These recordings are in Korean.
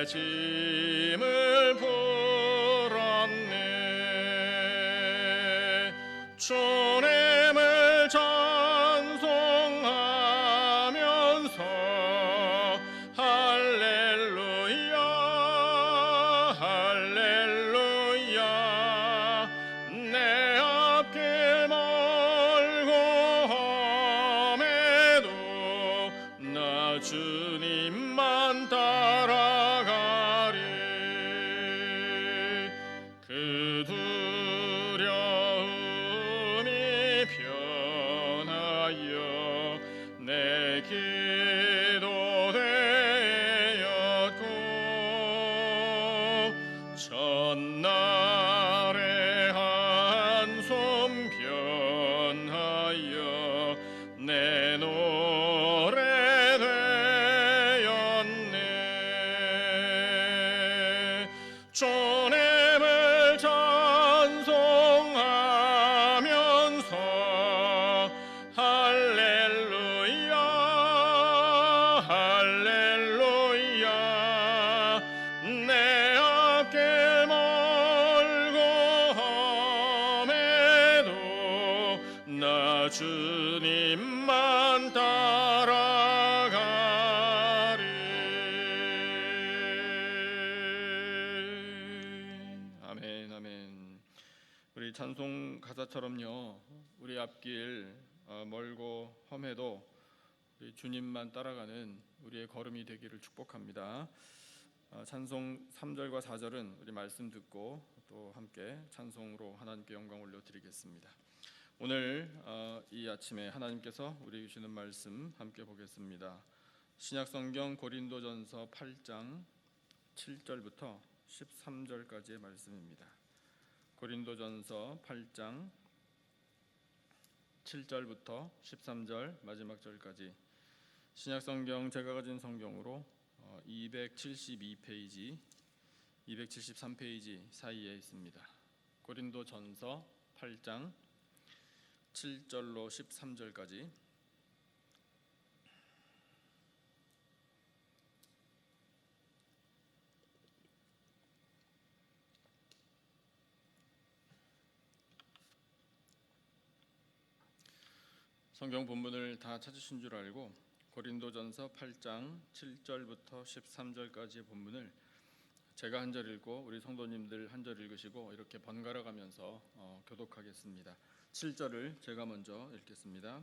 짐을 풀었네. 주님을 찬송하면서 할렐루야 할렐루야. 내 앞길 멀고 험해도 나 주님만 따라가리. 그 두려움이 변하여 내 기도 되었고, 첫날의 한숨 변하여 내 노래 되었네. 주님을 찬송하면서 할렐루야 할렐루야. 내 앞길 멀고 험해도 나 주님만 따라가리. 아멘 아멘. 우리 찬송 가사처럼요, 우리 앞길 멀고 험해도 우리 주님만 따라가는 우리의 걸음이 되기를 축복합니다. 찬송 3절과 4절은 우리 말씀 듣고 또 함께 찬송으로 하나님께 영광 올려드리겠습니다. 오늘 이 아침에 하나님께서 우리 주시는 말씀 함께 보겠습니다. 신약성경 고린도전서 8장 7절부터 13절까지의 말씀입니다. 고린도전서 8장 7절부터 13절 마지막 절까지 신약성경 제가 가진 성경으로 272페이지, 273페이지 사이에 있습니다. 고린도전서 8장 7절로 13절까지 성경 본문을 다 찾으신 줄 알고 고린도전서 8장 7절부터 13절까지의 본문을 제가 한 절 읽고 우리 성도님들 한 절 읽으시고 이렇게 번갈아 가면서 교독하겠습니다. 7절을 제가 먼저 읽겠습니다.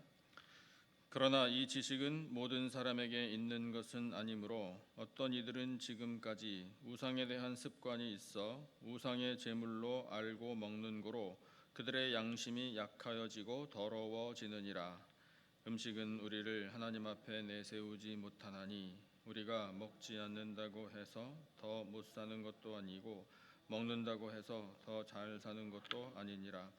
그러나 이 지식은 모든 사람에게 있는 것은 아니므로 어떤 이들은 지금까지 우상에 대한 습관이 있어 우상의 제물로 알고 먹는 고로 그들의 양심이 약하여지고 더러워지느니라. 음식은 우리를 하나님 앞에 내세우지 못하나니 우리가 먹지 않는다고 해서 더 못 사는 것도 아니고 먹는다고 해서 더 잘 사는 것도 아니니라.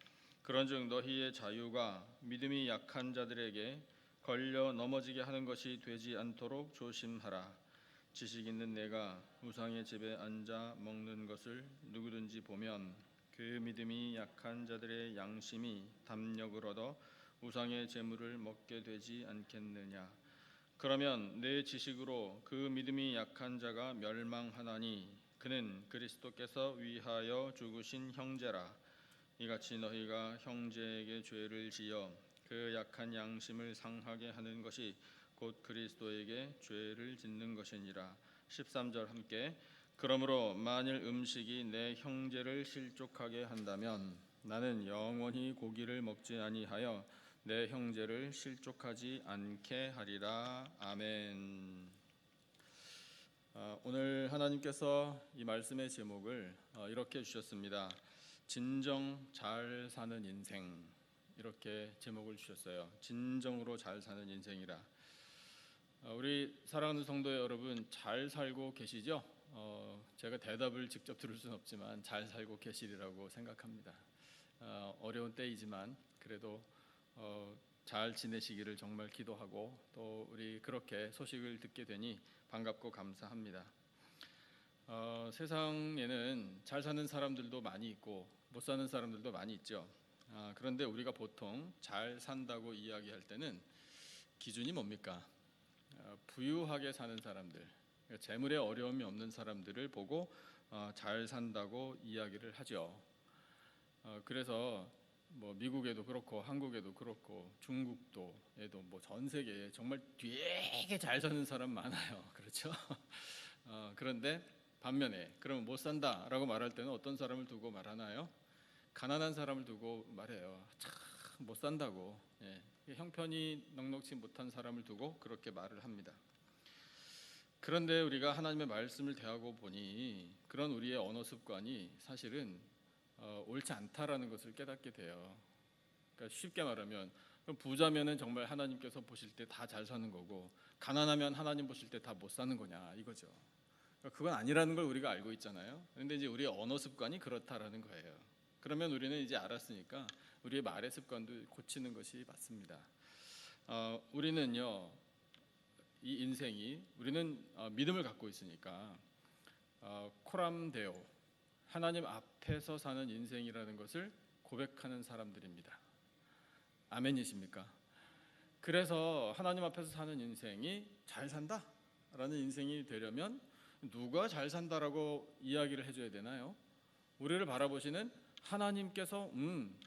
그런즉 너희의 자유가 믿음이 약한 자들에게 걸려 넘어지게 하는 것이 되지 않도록 조심하라. 지식 있는 내가 우상의 집에 앉아 먹는 것을 누구든지 보면 그 믿음이 약한 자들의 양심이 담력을 얻어 우상의 제물을 먹게 되지 않겠느냐. 그러면 내 지식으로 그 믿음이 약한 자가 멸망하나니 그는 그리스도께서 위하여 죽으신 형제라. 이같이 너희가 형제에게 죄를 지어 그 약한 양심을 상하게 하는 것이 곧 그리스도에게 죄를 짓는 것이니라. 13절 함께. 그러므로 만일 음식이 내 형제를 실족하게 한다면 나는 영원히 고기를 먹지 아니하여 내 형제를 실족하지 않게 하리라. 아멘. 오늘 하나님께서 이 말씀의 제목을 이렇게 주셨습니다. 진정 잘 사는 인생, 이렇게 제목을 주셨어요. 진정으로 잘 사는 인생이라. 우리 사랑하는 성도 여러분, 잘 살고 계시죠? 제가 대답을 직접 들을 수는 없지만 잘 살고 계시리라고 생각합니다. 어려운 때이지만 그래도 잘 지내시기를 정말 기도하고 또 우리 그렇게 소식을 듣게 되니 반갑고 감사합니다. 세상에는 잘 사는 사람들도 많이 있고 못 사는 사람들도 많이 있죠. 그런데 우리가 보통 잘 산다고 이야기할 때는 기준이 뭡니까? 부유하게 사는 사람들, 그러니까 재물에 어려움이 없는 사람들을 보고 잘 산다고 이야기를 하죠. 그래서 뭐 미국에도 그렇고 한국에도 그렇고 중국도에도 뭐 전 세계에 정말 되게 잘 사는 사람 많아요. 그렇죠? 그런데 반면에 그럼 못 산다라고 말할 때는 어떤 사람을 두고 말하나요? 가난한 사람을 두고 말해요. 참 못 산다고. 형편이 넉넉지 못한 사람을 두고 그렇게 말을 합니다. 그런데 우리가 하나님의 말씀을 대하고 보니 그런 우리의 언어 습관이 사실은 옳지 않다라는 것을 깨닫게 돼요. 그러니까 쉽게 말하면 부자면은 정말 하나님께서 보실 때 다 잘 사는 거고 가난하면 하나님 보실 때 다 못 사는 거냐 이거죠. 그러니까 그건 아니라는 걸 우리가 알고 있잖아요. 그런데 이제 우리의 언어 습관이 그렇다라는 거예요. 그러면 우리는 이제 알았으니까 우리의 말의 습관도 고치는 것이 맞습니다. 우리는요 이 인생이 우리는 믿음을 갖고 있으니까 코람데오 하나님 앞에서 사는 인생이라는 것을 고백하는 사람들입니다. 아멘이십니까? 그래서 하나님 앞에서 사는 인생이 잘 산다라는 인생이 되려면 누가 잘 산다라고 이야기를 해줘야 되나요? 우리를 바라보시는 하나님께서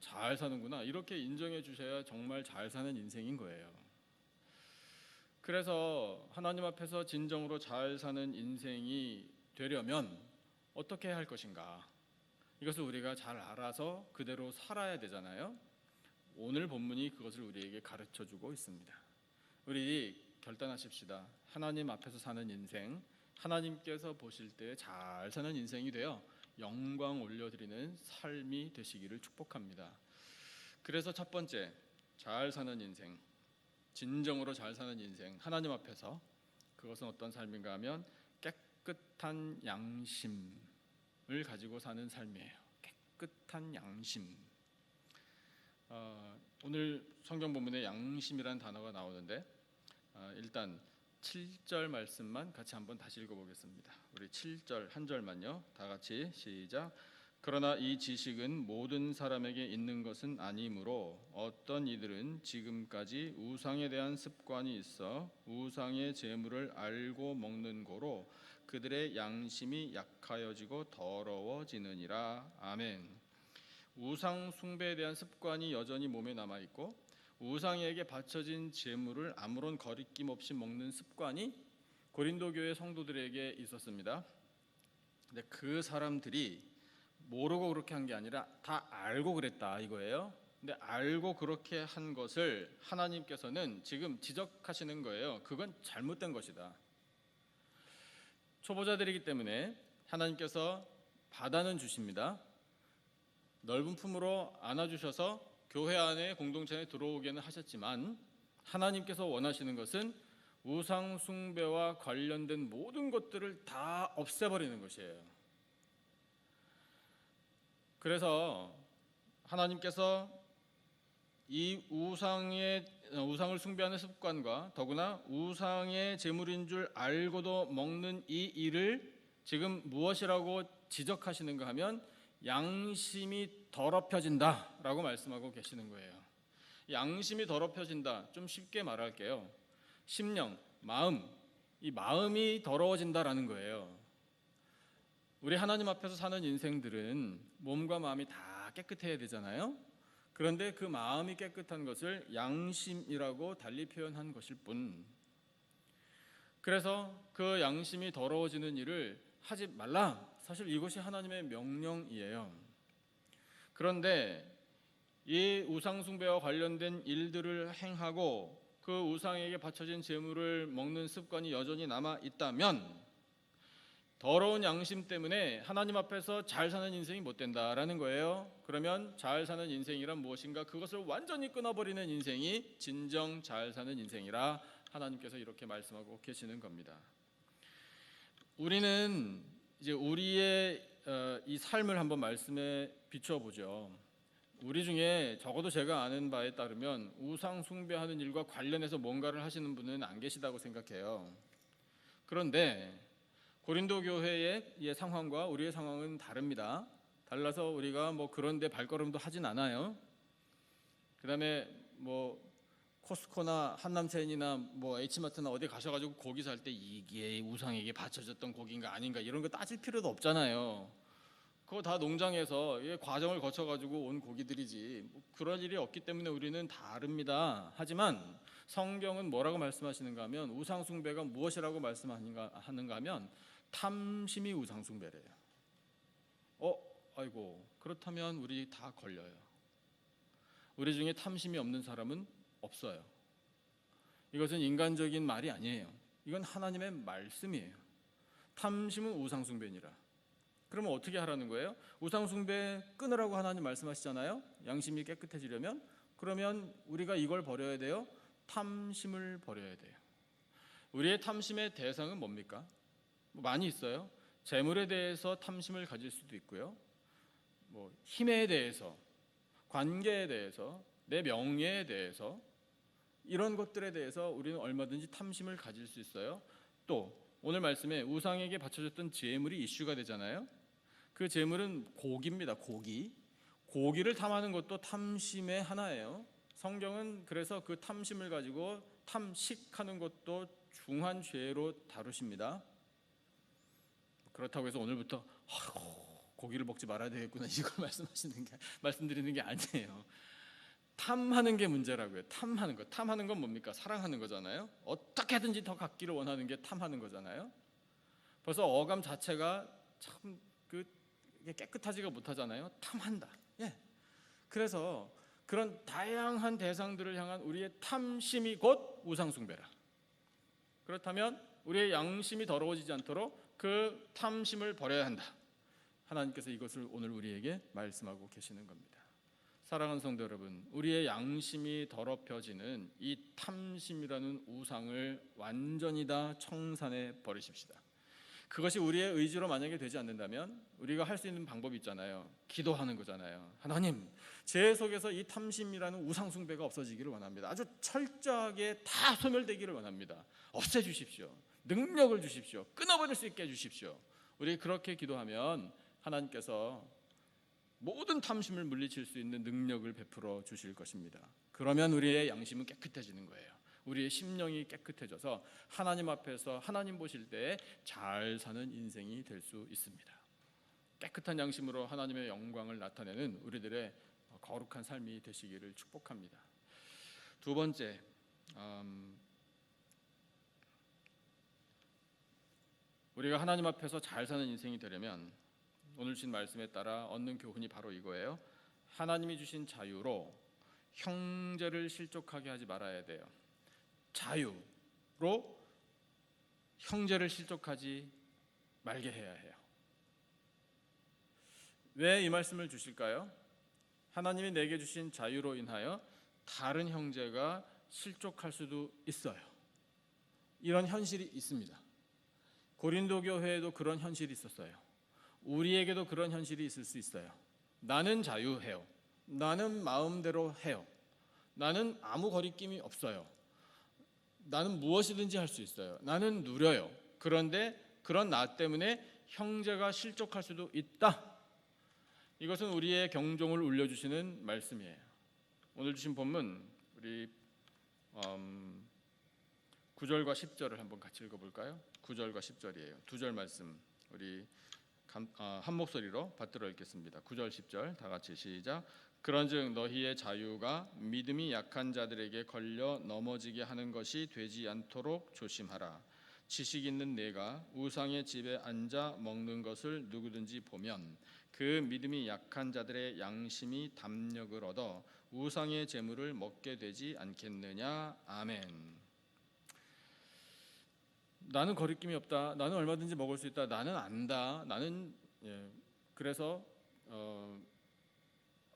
잘 사는구나 이렇게 인정해 주셔야 정말 잘 사는 인생인 거예요. 그래서 하나님 앞에서 진정으로 잘 사는 인생이 되려면 어떻게 해야 할 것인가? 이것을 우리가 잘 알아서 그대로 살아야 되잖아요. 오늘 본문이 그것을 우리에게 가르쳐주고 있습니다. 우리 결단하십시다. 하나님 앞에서 사는 인생, 하나님께서 보실 때 잘 사는 인생이 되어 영광 올려드리는 삶이 되시기를 축복합니다. 그래서 첫 번째, 잘 사는 인생, 진정으로 잘 사는 인생, 하나님 앞에서 그것은 어떤 삶인가 하면 깨끗한 양심을 가지고 사는 삶이에요. 깨끗한 양심. 오늘 성경 본문에 양심이라는 단어가 나오는데 일단 7절 말씀만 같이 한번 다시 읽어보겠습니다. 우리 7절 한 절만요. 다 같이 시작. 그러나 이 지식은 모든 사람에게 있는 것은 아니므로 어떤 이들은 지금까지 우상에 대한 습관이 있어 우상의 제물을 알고 먹는 고로 그들의 양심이 약하여지고 더러워지느니라. 아멘. 우상 숭배에 대한 습관이 여전히 몸에 남아 있고 우상에게 바쳐진 제물을 아무런 거리낌 없이 먹는 습관이 고린도 교회 성도들에게 있었습니다. 근데 그 사람들이 모르고 그렇게 한 게 아니라 다 알고 그랬다 이거예요. 근데 알고 그렇게 한 것을 하나님께서는 지금 지적하시는 거예요. 그건 잘못된 것이다. 초보자들이기 때문에 하나님께서 받아는 주십니다. 넓은 품으로 안아주셔서 교회 안에 공동체 안에 들어오게는 하셨지만 하나님께서 원하시는 것은 우상 숭배와 관련된 모든 것들을 다 없애버리는 것이에요. 그래서 하나님께서 이 우상을 숭배하는 습관과 더구나 우상의 제물인 줄 알고도 먹는 이 일을 지금 무엇이라고 지적하시는가 하면 양심이 더럽혀진다라고 말씀하고 계시는 거예요. 양심이 더럽혀진다. 좀 쉽게 말할게요. 심령, 마음, 이 마음이 더러워진다라는 거예요. 우리 하나님 앞에서 사는 인생들은 몸과 마음이 다 깨끗해야 되잖아요. 그런데 그 마음이 깨끗한 것을 양심이라고 달리 표현한 것일 뿐. 그래서 그 양심이 더러워지는 일을 하지 말라. 사실 이것이 하나님의 명령이에요. 그런데 이 우상 숭배와 관련된 일들을 행하고 그 우상에게 바쳐진 제물을 먹는 습관이 여전히 남아 있다면 더러운 양심 때문에 하나님 앞에서 잘 사는 인생이 못 된다라는 거예요. 그러면 잘 사는 인생이란 무엇인가? 그것을 완전히 끊어버리는 인생이 진정 잘 사는 인생이라 하나님께서 이렇게 말씀하고 계시는 겁니다. 우리는 이제 우리의 이 삶을 한번 말씀에 비춰보죠. 우리 중에 적어도 제가 아는 바에 따르면 우상 숭배하는 일과 관련해서 뭔가를 하시는 분은 안 계시다고 생각해요. 그런데 고린도 교회의 상황과 우리의 상황은 다릅니다. 달라서 우리가 뭐 그런데 발걸음도 하진 않아요. 그다음에 뭐 코스코나 한남체인이나 뭐 H마트나 어디 가셔가지고 고기 살 때 이게 우상에게 바쳐졌던 고기인가 아닌가 이런 거 따질 필요도 없잖아요. 그거 다 농장에서 과정을 거쳐가지고 온 고기들이지 뭐 그럴 일이 없기 때문에 우리는 다릅니다. 하지만 성경은 뭐라고 말씀하시는가 하면 우상 숭배가 무엇이라고 말씀하는가 하면 탐심이 우상 숭배래요. 아이고 그렇다면 우리 다 걸려요. 우리 중에 탐심이 없는 사람은 없어요. 이것은 인간적인 말이 아니에요. 이건 하나님의 말씀이에요. 탐심은 우상 숭배니라. 그러면 어떻게 하라는 거예요? 우상 숭배 끊으라고 하나님 말씀하시잖아요. 양심이 깨끗해지려면. 그러면 우리가 이걸 버려야 돼요. 탐심을 버려야 돼요. 우리의 탐심의 대상은 뭡니까? 많이 있어요. 재물에 대해서 탐심을 가질 수도 있고요. 뭐 힘에 대해서, 관계에 대해서, 내 명예에 대해서 이런 것들에 대해서 우리는 얼마든지 탐심을 가질 수 있어요. 또 오늘 말씀에 우상에게 바쳐졌던 재물이 이슈가 되잖아요. 그 재물은 고기입니다. 고기를 탐하는 것도 탐심의 하나예요. 성경은 그래서 그 탐심을 가지고 탐식하는 것도 중한 죄로 다루십니다. 그렇다고 해서 오늘부터 고기를 먹지 말아야 되겠구나 이걸 말씀드리는 게 아니에요. 탐하는 게 문제라고요. 탐하는 건 뭡니까? 사랑하는 거잖아요. 어떻게든지 더 갖기를 원하는 게 탐하는 거잖아요. 벌써 어감 자체가 참 깨끗하지가 못하잖아요. 탐한다. 그래서 그런 다양한 대상들을 향한 우리의 탐심이 곧 우상 숭배라. 그렇다면 우리의 양심이 더러워지지 않도록 그 탐심을 버려야 한다. 하나님께서 이것을 오늘 우리에게 말씀하고 계시는 겁니다. 사랑하는 성도 여러분, 우리의 양심이 더럽혀지는 이 탐심이라는 우상을 완전히 다 청산해 버리십시다. 그것이 우리의 의지로 만약에 되지 않는다면 우리가 할 수 있는 방법이 있잖아요. 기도하는 거잖아요. 하나님, 제 속에서 이 탐심이라는 우상 숭배가 없어지기를 원합니다. 아주 철저하게 다 소멸되기를 원합니다. 없애주십시오. 능력을 주십시오. 끊어버릴 수 있게 해주십시오. 우리 그렇게 기도하면 하나님께서 모든 탐심을 물리칠 수 있는 능력을 베풀어 주실 것입니다. 그러면 우리의 양심은 깨끗해지는 거예요. 우리의 심령이 깨끗해져서 하나님 앞에서 하나님 보실 때 잘 사는 인생이 될 수 있습니다. 깨끗한 양심으로 하나님의 영광을 나타내는 우리들의 거룩한 삶이 되시기를 축복합니다. 두 번째, 우리가 하나님 앞에서 잘 사는 인생이 되려면 오늘 주신 말씀에 따라 얻는 교훈이 바로 이거예요. 하나님이 주신 자유로 형제를 실족하게 하지 말아야 돼요. 자유로 형제를 실족하지 말게 해야 해요. 왜 이 말씀을 주실까요? 하나님이 내게 주신 자유로 인하여 다른 형제가 실족할 수도 있어요. 이런 현실이 있습니다. 고린도 교회에도 그런 현실이 있었어요. 우리에게도 그런 현실이 있을 수 있어요. 나는 자유해요. 나는 마음대로 해요. 나는 아무 거리낌이 없어요. 나는 무엇이든지 할 수 있어요. 나는 누려요. 그런데 그런 나 때문에 형제가 실족할 수도 있다. 이것은 우리의 경종을 울려주시는 말씀이에요. 오늘 주신 본문 우리 9절과 10절을 한번 같이 읽어볼까요? 9절과 10절이에요. 두 절 말씀 우리 한 목소리로 받들어 읽겠습니다. 9절 10절 다 같이 시작. 그런즉 너희의 자유가 믿음이 약한 자들에게 걸려 넘어지게 하는 것이 되지 않도록 조심하라. 지식 있는 내가 우상의 집에 앉아 먹는 것을 누구든지 보면 그 믿음이 약한 자들의 양심이 담력을 얻어 우상의 재물을 먹게 되지 않겠느냐. 아멘. 나는 거리낌이 없다. 나는 얼마든지 먹을 수 있다. 나는 안다. 나는 그래서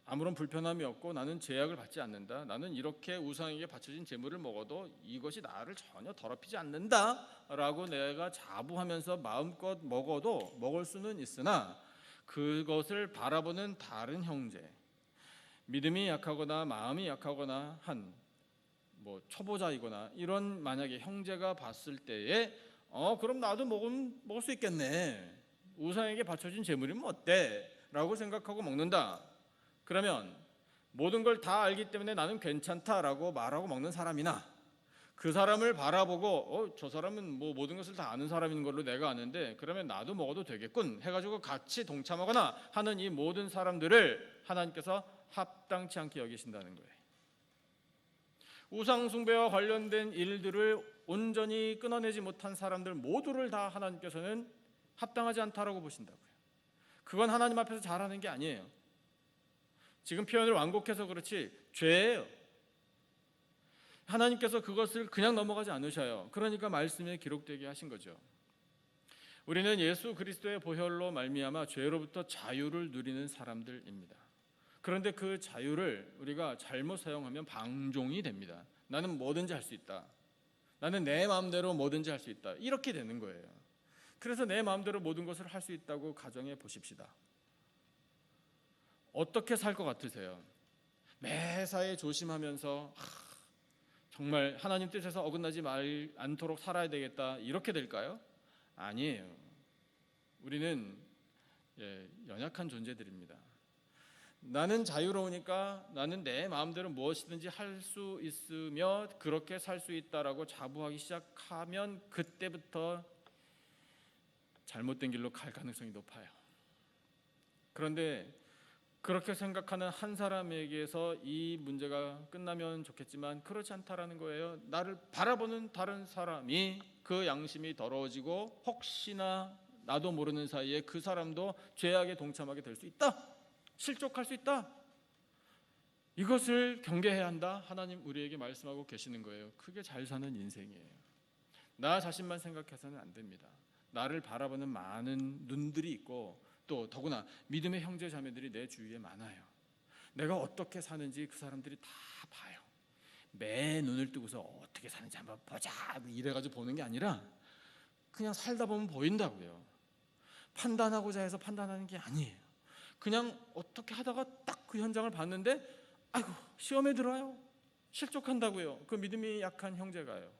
아무런 불편함이 없고 나는 제약을 받지 않는다. 나는 이렇게 우상에게 바쳐진 재물을 먹어도 이것이 나를 전혀 더럽히지 않는다라고 내가 자부하면서 마음껏 먹어도 먹을 수는 있으나 그것을 바라보는 다른 형제, 믿음이 약하거나 마음이 약하거나 한 초보자이거나 이런 만약에 형제가 봤을 때에 그럼 나도 먹을 수 있겠네. 우상에게 바쳐진 재물이면 어때? 라고 생각하고 먹는다. 그러면 모든 걸 다 알기 때문에 나는 괜찮다라고 말하고 먹는 사람이나, 그 사람을 바라보고 저 사람은 뭐 모든 것을 다 아는 사람인 걸로 내가 아는데 그러면 나도 먹어도 되겠군 해가지고 같이 동참하거나 하는 이 모든 사람들을 하나님께서 합당치 않게 여기신다는 거예요. 우상 숭배와 관련된 일들을 온전히 끊어내지 못한 사람들 모두를 다 하나님께서는 합당하지 않다라고 보신다고요. 그건 하나님 앞에서 잘하는 게 아니에요. 지금 표현을 완곡해서 그렇지 죄예요. 하나님께서 그것을 그냥 넘어가지 않으셔요. 그러니까 말씀에 기록되게 하신 거죠. 우리는 예수 그리스도의 보혈로 말미암아 죄로부터 자유를 누리는 사람들입니다. 그런데 그 자유를 우리가 잘못 사용하면 방종이 됩니다. 나는 뭐든지 할 수 있다. 나는 내 마음대로 뭐든지 할 수 있다. 이렇게 되는 거예요. 그래서 내 마음대로 모든 것을 할 수 있다고 가정해 보십시다. 어떻게 살 것 같으세요? 매사에 조심하면서 정말 하나님 뜻에서 어긋나지 않도록 살아야 되겠다 이렇게 될까요? 아니에요. 우리는 연약한 존재들입니다. 나는 자유로우니까 나는 내 마음대로 무엇이든지 할 수 있으며 그렇게 살 수 있다라고 자부하기 시작하면 그때부터 잘못된 길로 갈 가능성이 높아요. 그런데 그렇게 생각하는 한 사람에게서 이 문제가 끝나면 좋겠지만 그렇지 않다라는 거예요. 나를 바라보는 다른 사람이 그 양심이 더러워지고 혹시나 나도 모르는 사이에 그 사람도 죄악에 동참하게 될 수 있다. 실족할 수 있다. 이것을 경계해야 한다. 하나님 우리에게 말씀하고 계시는 거예요. 그게 잘 사는 인생이에요. 나 자신만 생각해서는 안 됩니다. 나를 바라보는 많은 눈들이 있고 또 더구나 믿음의 형제 자매들이 내 주위에 많아요. 내가 어떻게 사는지 그 사람들이 다 봐요. 매 눈을 뜨고서 어떻게 사는지 한번 보자 이래가지고 보는 게 아니라 그냥 살다 보면 보인다고요. 판단하고자 해서 판단하는 게 아니에요. 그냥 어떻게 하다가 딱 그 현장을 봤는데 아이고 시험에 들어요. 실족한다고요. 그 믿음이 약한 형제가요.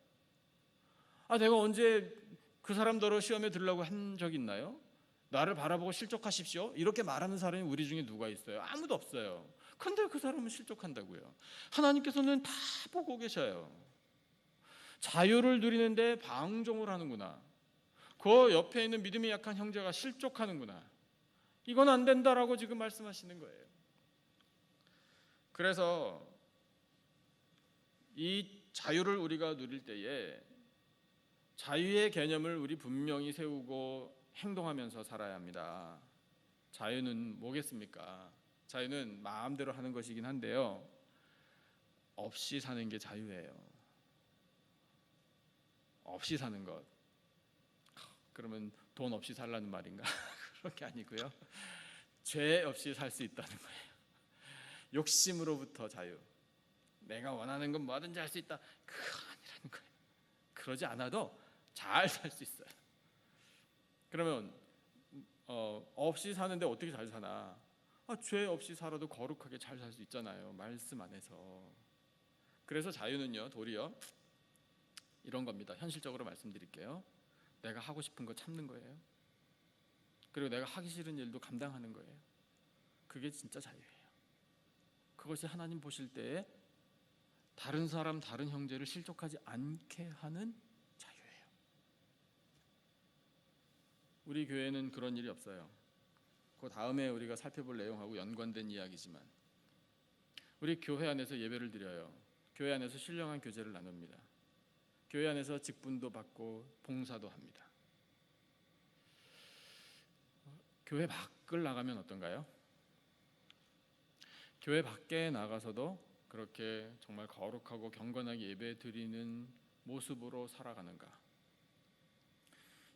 내가 언제 그 사람더러 시험에 들으려고 한 적 있나요? 나를 바라보고 실족하십시오 이렇게 말하는 사람이 우리 중에 누가 있어요? 아무도 없어요. 그런데 그 사람은 실족한다고요. 하나님께서는 다 보고 계셔요. 자유를 누리는데 방종을 하는구나. 그 옆에 있는 믿음이 약한 형제가 실족하는구나. 이건 안 된다라고 지금 말씀하시는 거예요. 그래서 이 자유를 우리가 누릴 때에 자유의 개념을 우리 분명히 세우고 행동하면서 살아야 합니다. 자유는 뭐겠습니까? 자유는 마음대로 하는 것이긴 한데요. 없이 사는 게 자유예요. 없이 사는 것. 그러면 돈 없이 살라는 말인가? 그런 게 아니고요. 죄 없이 살 수 있다는 거예요. 욕심으로부터 자유. 내가 원하는 건 뭐든지 할 수 있다. 그거 아니라는 거예요. 그러지 않아도 잘 살 수 있어요. 그러면 없이 사는데 어떻게 잘 사나? 죄 없이 살아도 거룩하게 잘 살 수 있잖아요. 말씀 안에서. 그래서 자유는요, 도리어 이런 겁니다. 현실적으로 말씀드릴게요. 내가 하고 싶은 거 참는 거예요. 그리고 내가 하기 싫은 일도 감당하는 거예요. 그게 진짜 자유예요. 그것이 하나님 보실 때에 다른 사람, 다른 형제를 실족하지 않게 하는 자유예요. 우리 교회는 그런 일이 없어요. 그 다음에 우리가 살펴볼 내용하고 연관된 이야기지만 우리 교회 안에서 예배를 드려요. 교회 안에서 신령한 교제를 나눕니다. 교회 안에서 직분도 받고 봉사도 합니다. 교회 밖을 나가면 어떤가요? 교회 밖에 나가서도 그렇게 정말 거룩하고 경건하게 예배 드리는 모습으로 살아가는가?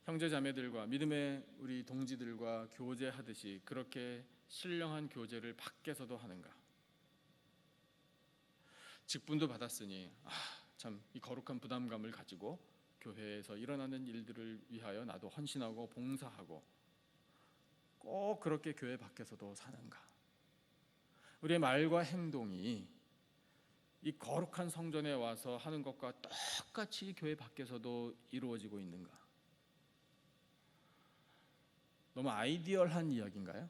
형제 자매들과 믿음의 우리 동지들과 교제하듯이 그렇게 신령한 교제를 밖에서도 하는가? 직분도 받았으니 참 이 거룩한 부담감을 가지고 교회에서 일어나는 일들을 위하여 나도 헌신하고 봉사하고 꼭 그렇게 교회 밖에서도 사는가? 우리의 말과 행동이 이 거룩한 성전에 와서 하는 것과 똑같이 교회 밖에서도 이루어지고 있는가? 너무 아이디얼한 이야기인가요?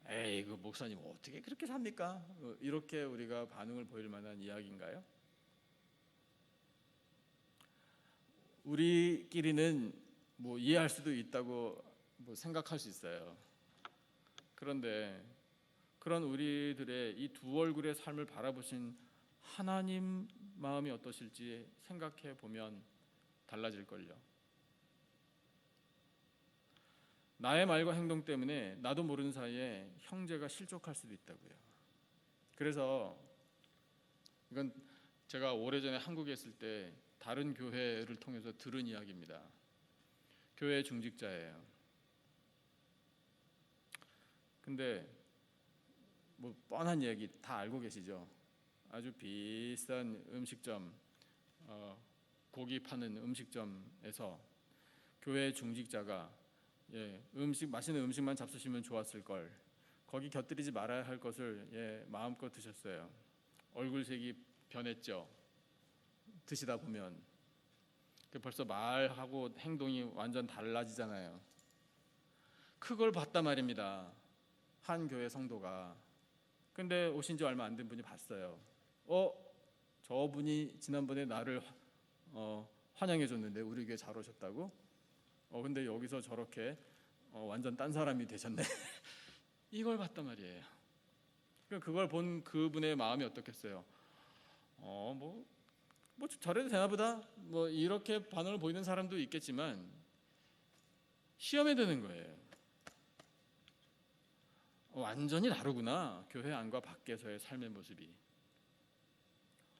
에이, 그 목사님 어떻게 그렇게 삽니까? 이렇게 우리가 반응을 보일 만한 이야기인가요? 우리끼리는 뭐 이해할 수도 있다고 뭐 생각할 수 있어요. 그런데 그런 우리들의 이 두 얼굴의 삶을 바라보신 하나님 마음이 어떠실지 생각해 보면 달라질걸요. 나의 말과 행동 때문에 나도 모르는 사이에 형제가 실족할 수도 있다고요. 그래서 이건 제가 오래전에 한국에 있을 때 다른 교회를 통해서 들은 이야기입니다. 교회 중직자예요. 근데 뭐 뻔한 얘기 다 알고 계시죠? 아주 비싼 음식점, 고기 파는 음식점에서 교회 중직자가 맛있는 음식만 잡수시면 좋았을 걸, 거기 곁들이지 말아야 할 것을 마음껏 드셨어요. 얼굴색이 변했죠. 드시다 보면 벌써 말하고 행동이 완전 달라지잖아요. 그걸 봤단 말입니다. 한 교회 성도가. 근데 오신 지 얼마 안 된 분이 봤어요. 저분이 지난번에 나를 환영해 줬는데 우리 교회 잘 오셨다고? 근데 여기서 저렇게 완전 딴 사람이 되셨네. 이걸 봤단 말이에요. 그걸 본 그분의 마음이 어떻겠어요? 뭐 저래도 되나 보다, 뭐 이렇게 반응을 보이는 사람도 있겠지만 시험에 드는 거예요. 완전히 다르구나, 교회 안과 밖에서의 삶의 모습이.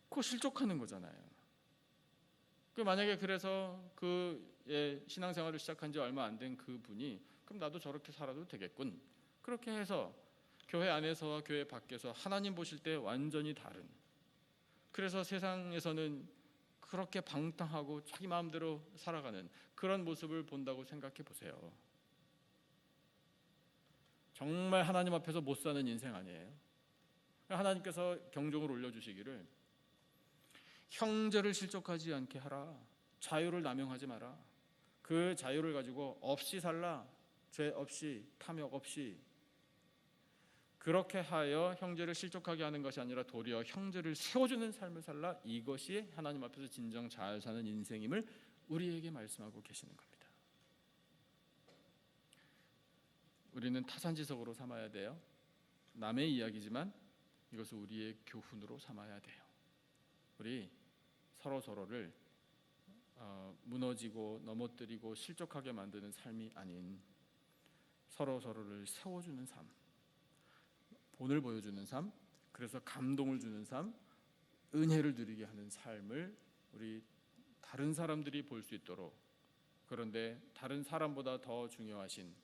그거 실족하는 거잖아요. 만약에 그래서 신앙생활을 시작한 지 얼마 안 된 그분이 그럼 나도 저렇게 살아도 되겠군, 그렇게 해서 교회 안에서와 교회 밖에서 하나님 보실 때 완전히 다른, 그래서 세상에서는 그렇게 방탕하고 자기 마음대로 살아가는 그런 모습을 본다고 생각해 보세요. 정말 하나님 앞에서 못 사는 인생 아니에요? 하나님께서 경종을 올려주시기를 형제를 실족하지 않게 하라, 자유를 남용하지 마라, 그 자유를 가지고 없이 살라, 죄 없이 탐욕 없이, 그렇게 하여 형제를 실족하게 하는 것이 아니라 도리어 형제를 세워주는 삶을 살라, 이것이 하나님 앞에서 진정 잘 사는 인생임을 우리에게 말씀하고 계시는 겁니다. 우리는 타산지석으로 삼아야 돼요. 남의 이야기지만 이것을 우리의 교훈으로 삼아야 돼요. 우리 서로를 무너지고 넘어뜨리고 실족하게 만드는 삶이 아닌 서로를 세워주는 삶, 본을 보여주는 삶, 그래서 감동을 주는 삶, 은혜를 누리게 하는 삶을 우리 다른 사람들이 볼 수 있도록, 그런데 다른 사람보다 더 중요하신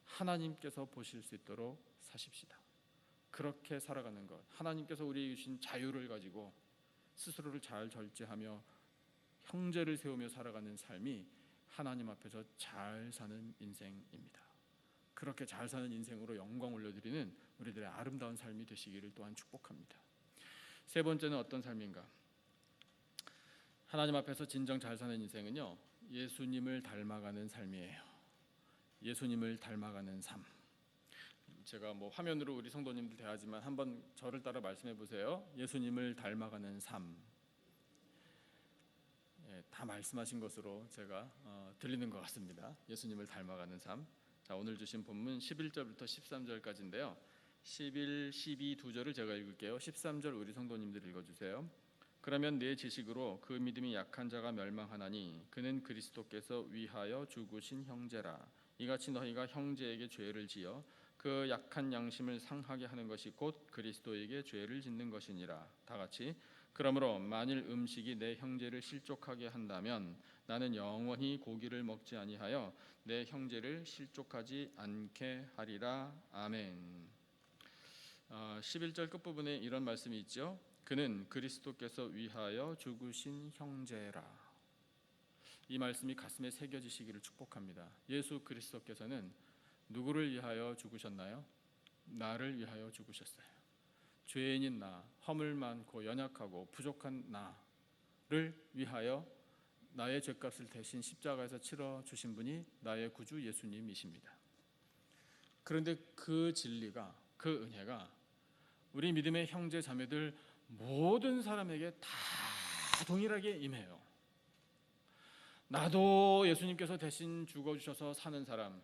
하나님께서 보실 수 있도록 사십시다. 그렇게 살아가는 것, 하나님께서 우리에게 주신 자유를 가지고 스스로를 잘 절제하며 형제를 세우며 살아가는 삶이 하나님 앞에서 잘 사는 인생입니다. 그렇게 잘 사는 인생으로 영광 올려드리는 우리들의 아름다운 삶이 되시기를 또한 축복합니다. 세 번째는 어떤 삶인가? 하나님 앞에서 진정 잘 사는 인생은요, 예수님을 닮아가는 삶이에요. 예수님을 닮아가는 삶. 제가 화면으로 우리 성도님들 대하지만 한번 저를 따라 말씀해 보세요. 예수님을 닮아가는 삶. 다 말씀하신 것으로 제가 들리는 것 같습니다. 예수님을 닮아가는 삶. 자, 오늘 주신 본문 11절부터 13절까지인데요. 11, 12 두 절을 제가 읽을게요. 13절 우리 성도님들 읽어주세요. 그러면 내 지식으로 그 믿음이 약한 자가 멸망하나니 그는 그리스도께서 위하여 죽으신 형제라. 이같이 너희가 형제에게 죄를 지어 그 약한 양심을 상하게 하는 것이 곧 그리스도에게 죄를 짓는 것이니라. 다 같이. 그러므로 만일 음식이 내 형제를 실족하게 한다면 나는 영원히 고기를 먹지 아니하여 내 형제를 실족하지 않게 하리라. 아멘. 11절 끝부분에 이런 말씀이 있죠. 그는 그리스도께서 위하여 죽으신 형제라. 이 말씀이 가슴에 새겨지시기를 축복합니다. 예수 그리스도께서는 누구를 위하여 죽으셨나요? 나를 위하여 죽으셨어요. 죄인인 나, 허물 많고 연약하고 부족한 나를 위하여 나의 죄값을 대신 십자가에서 치러 주신 분이 나의 구주 예수님이십니다. 그런데 그 진리가 그 은혜가 우리 믿음의 형제 자매들 모든 사람에게 다 동일하게 임해요. 나도 예수님께서 대신 죽어주셔서 사는 사람,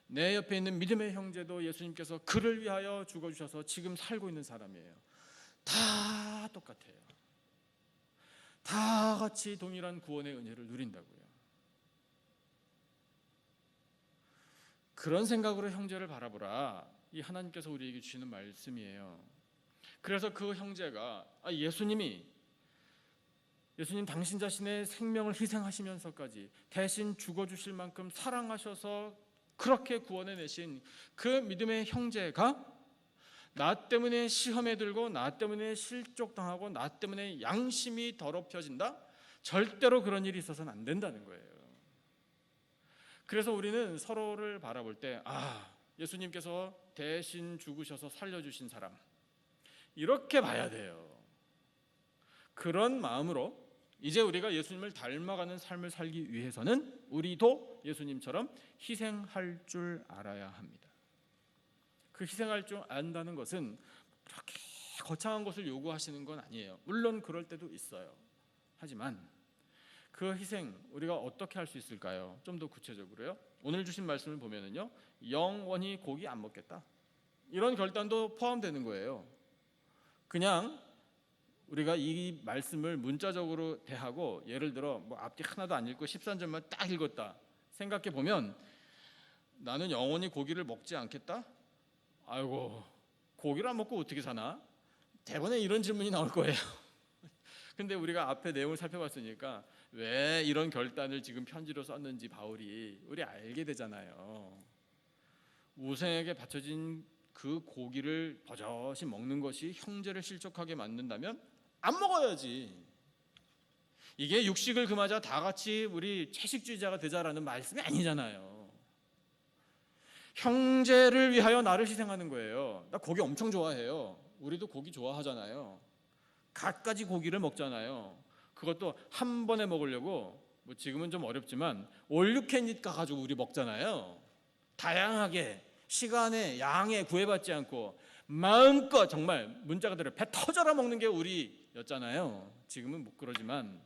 내 옆에 있는 믿음의 형제도 예수님께서 그를 위하여 죽어주셔서 지금 살고 있는 사람이에요. 다 똑같아요. 다 같이 동일한 구원의 은혜를 누린다고요. 그런 생각으로 형제를 바라보라. 이 하나님께서 우리에게 주시는 말씀이에요. 그래서 그 형제가 예수님 당신 자신의 생명을 희생하시면서까지 대신 죽어주실 만큼 사랑하셔서 그렇게 구원해 내신 그 믿음의 형제가 나 때문에 시험에 들고 나 때문에 실족당하고 나 때문에 양심이 더럽혀진다? 절대로 그런 일이 있어서는 안 된다는 거예요. 그래서 우리는 서로를 바라볼 때 예수님께서 대신 죽으셔서 살려주신 사람, 이렇게 봐야 돼요. 그런 마음으로 이제 우리가 예수님을 닮아가는 삶을 살기 위해서는 우리도 예수님처럼 희생할 줄 알아야 합니다. 그 희생할 줄 안다는 것은 그렇게 거창한 것을 요구하시는 건 아니에요. 물론 그럴 때도 있어요. 하지만 그 희생 우리가 어떻게 할 수 있을까요? 좀 더 구체적으로요. 오늘 주신 말씀을 보면은요, 영원히 고기 안 먹겠다, 이런 결단도 포함되는 거예요. 그냥 우리가 이 말씀을 문자적으로 대하고 예를 들어 앞뒤 하나도 안 읽고 13절만 딱 읽었다 생각해 보면, 나는 영원히 고기를 먹지 않겠다? 아이고, 고기를 안 먹고 어떻게 사나? 대번에 이런 질문이 나올 거예요. 근데 우리가 앞에 내용을 살펴봤으니까 왜 이런 결단을 지금 편지로 썼는지 바울이 우리 알게 되잖아요. 우상에게 바쳐진 그 고기를 버젓이 먹는 것이 형제를 실족하게 만든다면 안 먹어야지. 이게 육식을 금하자 다 같이 우리 채식주의자가 되자라는 말씀이 아니잖아요. 형제를 위하여 나를 희생하는 거예요. 나 고기 엄청 좋아해요. 우리도 고기 좋아하잖아요. 갖가지 고기를 먹잖아요. 그것도 한 번에 먹으려고 지금은 좀 어렵지만 올유캔잇 가가지고 우리 먹잖아요. 다양하게 시간에 양에 구애받지 않고 마음껏 정말 문자 그대로 배 터져라 먹는 게 우리였잖아요. 지금은 못 그러지만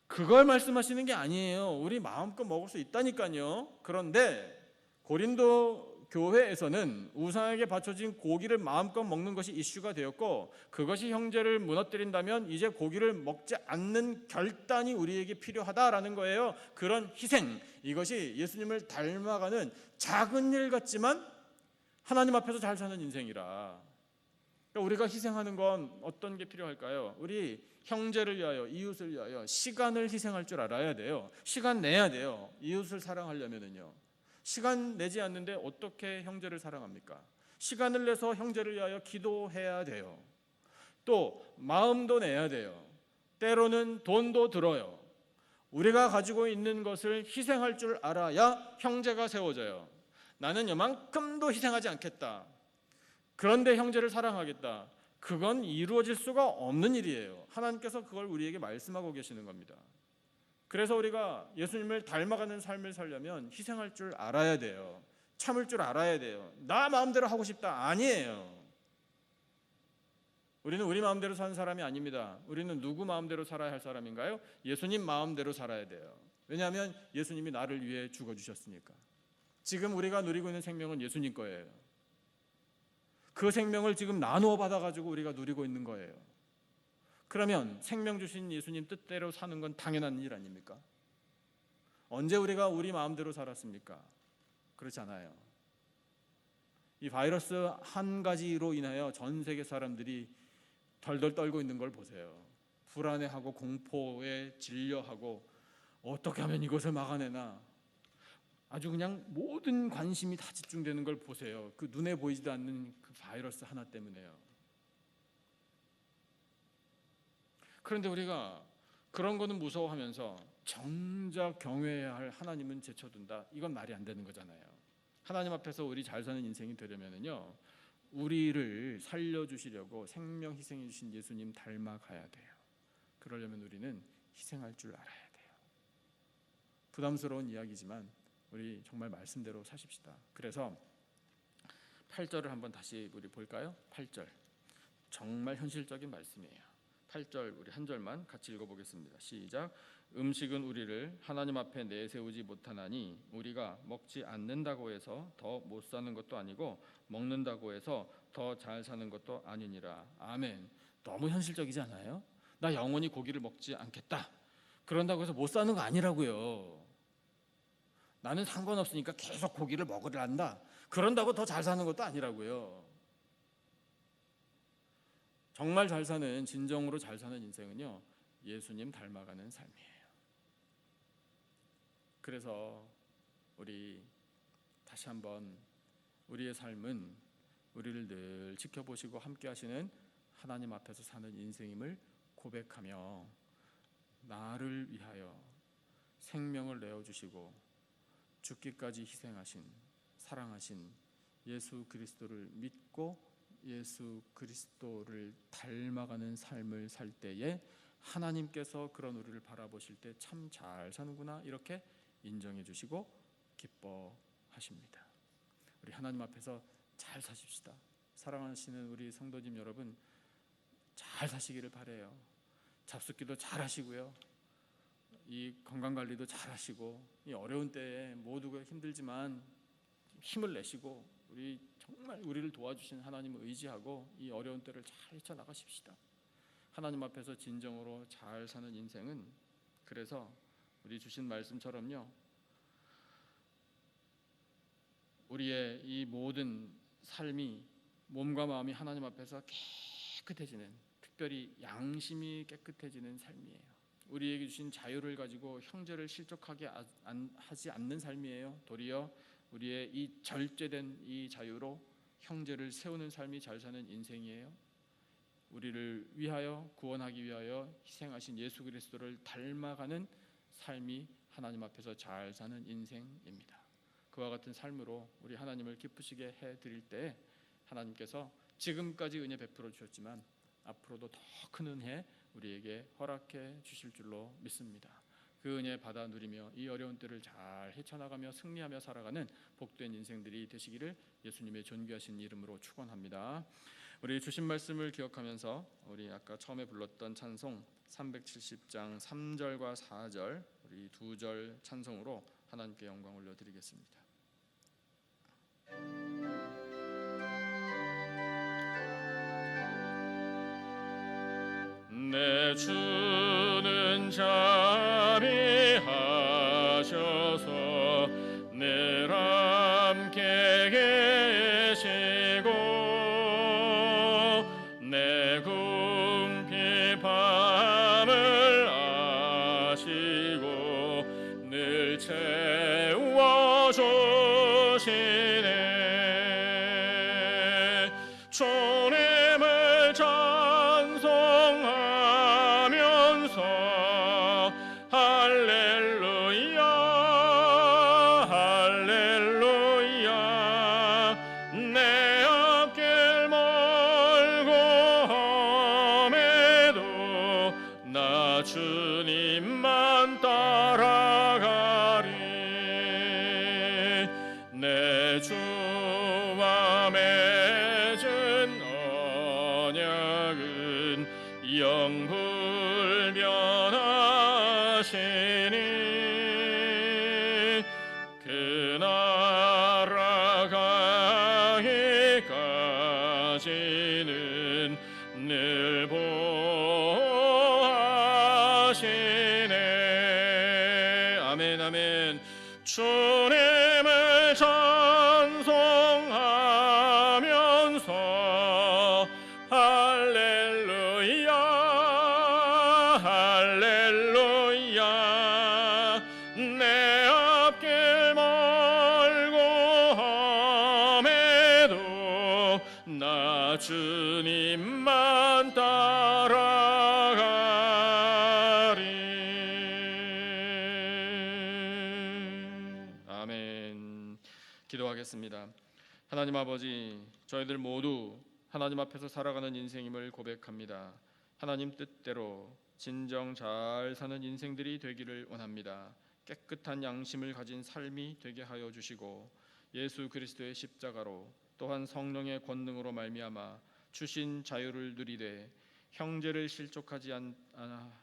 그걸 말씀하시는 게 아니에요. 우리 마음껏 먹을 수 있다니까요. 그런데 고린도 교회에서는 우상에게 바쳐진 고기를 마음껏 먹는 것이 이슈가 되었고, 그것이 형제를 무너뜨린다면 이제 고기를 먹지 않는 결단이 우리에게 필요하다라는 거예요. 그런 희생, 이것이 예수님을 닮아가는 작은 일 같지만 하나님 앞에서 잘 사는 인생이라. 그러니까 우리가 희생하는 건 어떤 게 필요할까요? 우리 형제를 위하여, 이웃을 위하여 시간을 희생할 줄 알아야 돼요. 시간 내야 돼요. 이웃을 사랑하려면요. 시간 내지 않는데 어떻게 형제를 사랑합니까? 시간을 내서 형제를 위하여 기도해야 돼요. 또 마음도 내야 돼요. 때로는 돈도 들어요. 우리가 가지고 있는 것을 희생할 줄 알아야 형제가 세워져요. 나는 요만큼도 희생하지 않겠다, 그런데 형제를 사랑하겠다, 그건 이루어질 수가 없는 일이에요. 하나님께서 그걸 우리에게 말씀하고 계시는 겁니다. 그래서 우리가 예수님을 닮아가는 삶을 살려면 희생할 줄 알아야 돼요. 참을 줄 알아야 돼요. 나 마음대로 하고 싶다, 아니에요. 우리는 우리 마음대로 사는 사람이 아닙니다. 우리는 누구 마음대로 살아야 할 사람인가요? 예수님 마음대로 살아야 돼요. 왜냐하면 예수님이 나를 위해 죽어주셨으니까. 지금 우리가 누리고 있는 생명은 예수님 거예요. 그 생명을 지금 나누어 받아가지고 우리가 누리고 있는 거예요. 그러면 생명 주신 예수님 뜻대로 사는 건 당연한 일 아닙니까? 언제 우리가 우리 마음대로 살았습니까? 그렇지 않아요. 이 바이러스 한 가지로 인하여 전 세계 사람들이 덜덜 떨고 있는 걸 보세요. 불안해하고 공포에 질려하고 어떻게 하면 이것을 막아내나, 아주 그냥 모든 관심이 다 집중되는 걸 보세요. 그 눈에 보이지도 않는 그 바이러스 하나 때문에요. 그런데 우리가 그런 거는 무서워하면서 정작 경외해야 할 하나님은 제쳐둔다, 이건 말이 안 되는 거잖아요. 하나님 앞에서 우리 잘 사는 인생이 되려면요, 우리를 살려주시려고 생명 희생해 주신 예수님 닮아가야 돼요. 그러려면 우리는 희생할 줄 알아야 돼요. 부담스러운 이야기지만 우리 정말 말씀대로 사십시다. 그래서 8절을 한번 다시 우리 볼까요? 8절 정말 현실적인 말씀이에요. 8절 우리 한 절만 같이 읽어보겠습니다. 시작. 음식은 우리를 하나님 앞에 내세우지 못하나니 우리가 먹지 않는다고 해서 더 못 사는 것도 아니고 먹는다고 해서 더 잘 사는 것도 아니니라. 아멘. 너무 현실적이지 않아요? 나 영원히 고기를 먹지 않겠다. 그런다고 해서 못 사는 거 아니라고요. 나는 상관없으니까 계속 고기를 먹으려 한다. 그런다고 더 잘 사는 것도 아니라고요. 정말 잘 사는, 진정으로 잘 사는 인생은요, 예수님 닮아가는 삶이에요. 그래서 우리 다시 한번 우리의 삶은 우리를 늘 지켜보시고 함께 하시는 하나님 앞에서 사는 인생임을 고백하며 나를 위하여 생명을 내어주시고 죽기까지 희생하신 사랑하신 예수 그리스도를 믿고 예수 그리스도를 닮아가는 삶을 살 때에 하나님께서 그런 우리를 바라보실 때 참 잘 사는구나 이렇게 인정해 주시고 기뻐하십니다. 우리 하나님 앞에서 잘 사십시다. 사랑하시는 우리 성도님 여러분, 잘 사시기를 바라요. 잡숫기도 잘 하시고요, 이 건강관리도 잘 하시고, 이 어려운 때에 모두가 힘들지만 힘을 내시고 우리 정말 우리를 도와주신 하나님을 의지하고 이 어려운 때를 잘 헤쳐나가십시다. 하나님 앞에서 진정으로 잘 사는 인생은, 그래서 우리 주신 말씀처럼요, 우리의 이 모든 삶이 몸과 마음이 하나님 앞에서 깨끗해지는, 특별히 양심이 깨끗해지는 삶이에요. 우리에게 주신 자유를 가지고 형제를 실족하게 하지 않는 삶이에요. 도리어 우리의 이 절제된 이 자유로 형제를 세우는 삶이 잘 사는 인생이에요. 우리를 위하여 구원하기 위하여 희생하신 예수 그리스도를 닮아가는 삶이 하나님 앞에서 잘 사는 인생입니다. 그와 같은 삶으로 우리 하나님을 기쁘시게 해드릴 때 하나님께서 지금까지 은혜 베풀어 주셨지만 앞으로도 더 큰 은혜 우리에게 허락해 주실 줄로 믿습니다. 그 은혜 받아 누리며 이 어려운 때를 잘 헤쳐나가며 승리하며 살아가는 복된 인생들이 되시기를 예수님의 존귀하신 이름으로 축원합니다. 우리 주신 말씀을 기억하면서 우리 아까 처음에 불렀던 찬송 370장 3절과 4절 우리 두 절 찬송으로 하나님께 영광 올려드리겠습니다. 내 주는 자비하셔서 늘 함께 계시고 내 궁핍함을 아시고 늘 채워주시네. 주님을 찬송하면서 할렐루야 할렐루야 내 앞길 멀고 험해도 나 주님만 따라가리. 내 주와 맺은 언약은 영불변하시니 그 나라 가기까지는 늘 보호하시네. 아멘 아멘. 주님을 찬송하면서 할렐루야 할렐루야 내 앞길 멀고 험해도 나 주님만 따라가리. 아멘. 기도하겠습니다. 하나님 아버지, 저희들 모두 하나님 앞에서 살아가는 인생임을 고백합니다. 하나님 뜻대로 진정 잘 사는 인생들이 되기를 원합니다. 깨끗한 양심을 가진 삶이 되게 하여 주시고 예수 그리스도의 십자가로 또한 성령의 권능으로 말미암아 주신 자유를 누리되 형제를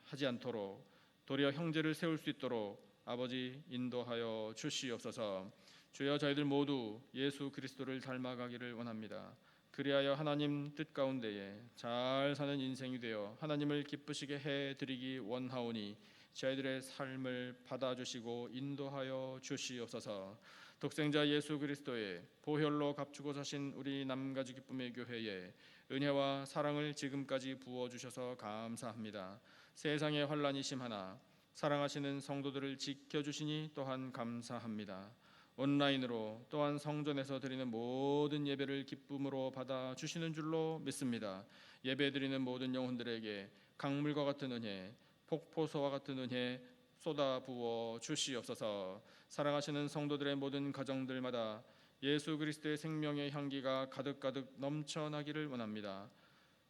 하지 않도록 도리어 형제를 세울 수 있도록 아버지 인도하여 주시옵소서. 주여 저희들 모두 예수 그리스도를 닮아가기를 원합니다. 그리하여 하나님 뜻 가운데에 잘 사는 인생이 되어 하나님을 기쁘시게 해드리기 원하오니 저희들의 삶을 받아주시고 인도하여 주시옵소서. 독생자 예수 그리스도의 보혈로 값주고 사신 우리 남가주 기쁨의 교회에 은혜와 사랑을 지금까지 부어주셔서 감사합니다. 세상의 환란이 심하나 사랑하시는 성도들을 지켜주시니 또한 감사합니다. 온라인으로 또한 성전에서 드리는 모든 예배를 기쁨으로 받아주시는 줄로 믿습니다. 예배드리는 모든 영혼들에게 강물과 같은 은혜, 폭포수와 같은 은혜 쏟아부어 주시옵소서. 사랑하시는 성도들의 모든 가정들마다 예수 그리스도의 생명의 향기가 가득가득 넘쳐나기를 원합니다.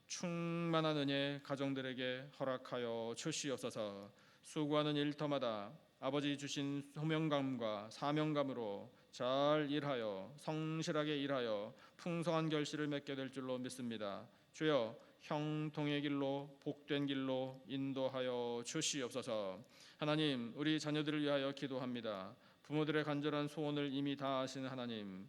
충만한 은혜 가정들에게 허락하여 주시옵소서. 수고하는 일터마다 아버지 주신 소명감과 사명감으로 잘 일하여 성실하게 일하여 풍성한 결실을 맺게 될 줄로 믿습니다. 주여 형통의 길로 복된 길로 인도하여 주시옵소서. 하나님 우리 자녀들을 위하여 기도합니다. 부모들의 간절한 소원을 이미 다 아시는 하나님,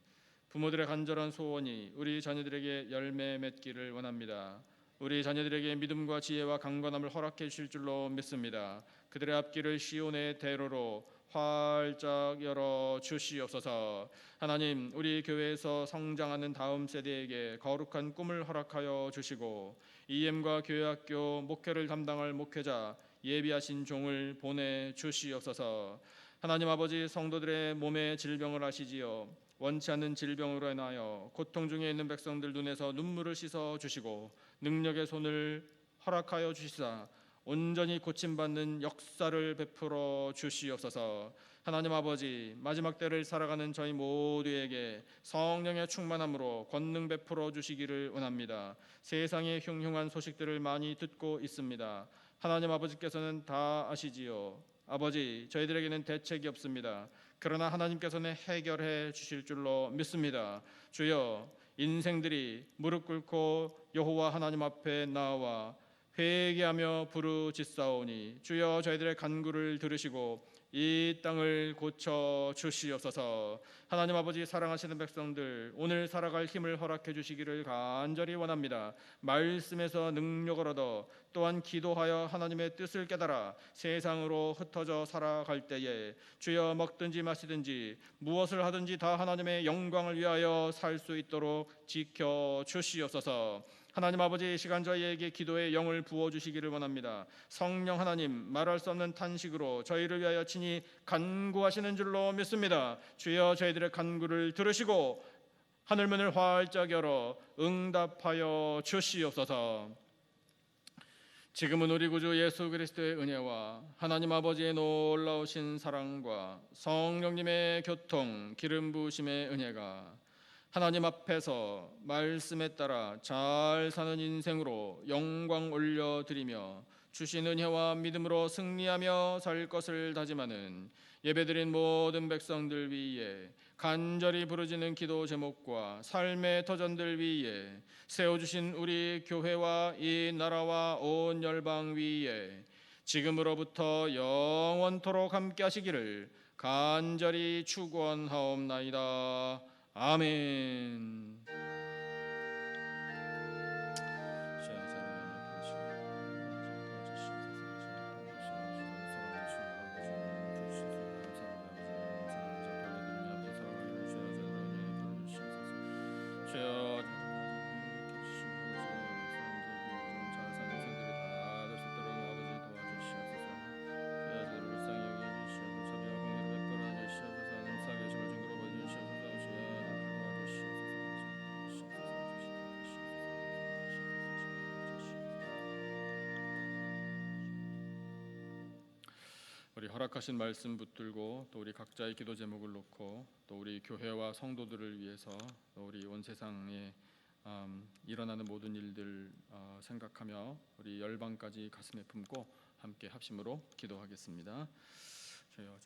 부모들의 간절한 소원이 우리 자녀들에게 열매 맺기를 원합니다. 우리 자녀들에게 믿음과 지혜와 강건함을 허락해 주실 줄로 믿습니다. 그들의 앞길을 시온의 대로로 활짝 열어 주시옵소서. 하나님 우리 교회에서 성장하는 다음 세대에게 거룩한 꿈을 허락하여 주시고 EM과 교회학교 목회를 담당할 목회자 예비하신 종을 보내 주시옵소서. 하나님 아버지 성도들의 몸에 질병을 아시지요. 원치 않는 질병으로 인하여 고통 중에 있는 백성들 눈에서 눈물을 씻어 주시고 능력의 손을 허락하여 주시사 온전히 고침받는 역사를 베풀어 주시옵소서. 하나님 아버지 마지막 때를 살아가는 저희 모두에게 성령의 충만함으로 권능 베풀어 주시기를 원합니다. 세상의 흉흉한 소식들을 많이 듣고 있습니다. 하나님 아버지께서는 다 아시지요. 아버지 저희들에게는 대책이 없습니다. 그러나 하나님께서는 해결해 주실 줄로 믿습니다. 주여 인생들이 무릎 꿇고 여호와 하나님 앞에 나와 회개하며 부르짖사오니 주여 저희들의 간구를 들으시고 이 땅을 고쳐 주시옵소서. 하나님 아버지 사랑하시는 백성들 오늘 살아갈 힘을 허락해 주시기를 간절히 원합니다. 말씀에서 능력을 얻어 또한 기도하여 하나님의 뜻을 깨달아 세상으로 흩어져 살아갈 때에 주여 먹든지 마시든지 무엇을 하든지 다 하나님의 영광을 위하여 살 수 있도록 지켜 주시옵소서. 하나님 아버지 시간 저희에게 기도의 영을 부어주시기를 원합니다. 성령 하나님 말할 수 없는 탄식으로 저희를 위하여 친히 간구하시는 줄로 믿습니다. 주여 저희들의 간구를 들으시고 하늘문을 활짝 열어 응답하여 주시옵소서. 지금은 우리 구주 예수 그리스도의 은혜와 하나님 아버지의 놀라우신 사랑과 성령님의 교통 기름 부으심의 은혜가 하나님 앞에서 말씀에 따라 잘 사는 인생으로 영광 올려드리며 주신 은혜와 믿음으로 승리하며 살 것을 다짐하는 예배드린 모든 백성들 위에 간절히 부르짖는 기도 제목과 삶의 터전들 위에 세워주신 우리 교회와 이 나라와 온 열방 위에 지금으로부터 영원토록 함께 하시기를 간절히 축원하옵나이다. 아멘. 우리 허락하신 말씀 붙들고 또 우리 각자의 기도 제목을 놓고 또 우리 교회와 성도들을 위해서 또 우리 온 세상에 일어나는 모든 일들 생각하며 우리 열방까지 가슴에 품고 함께 합심으로 기도하겠습니다. 주여,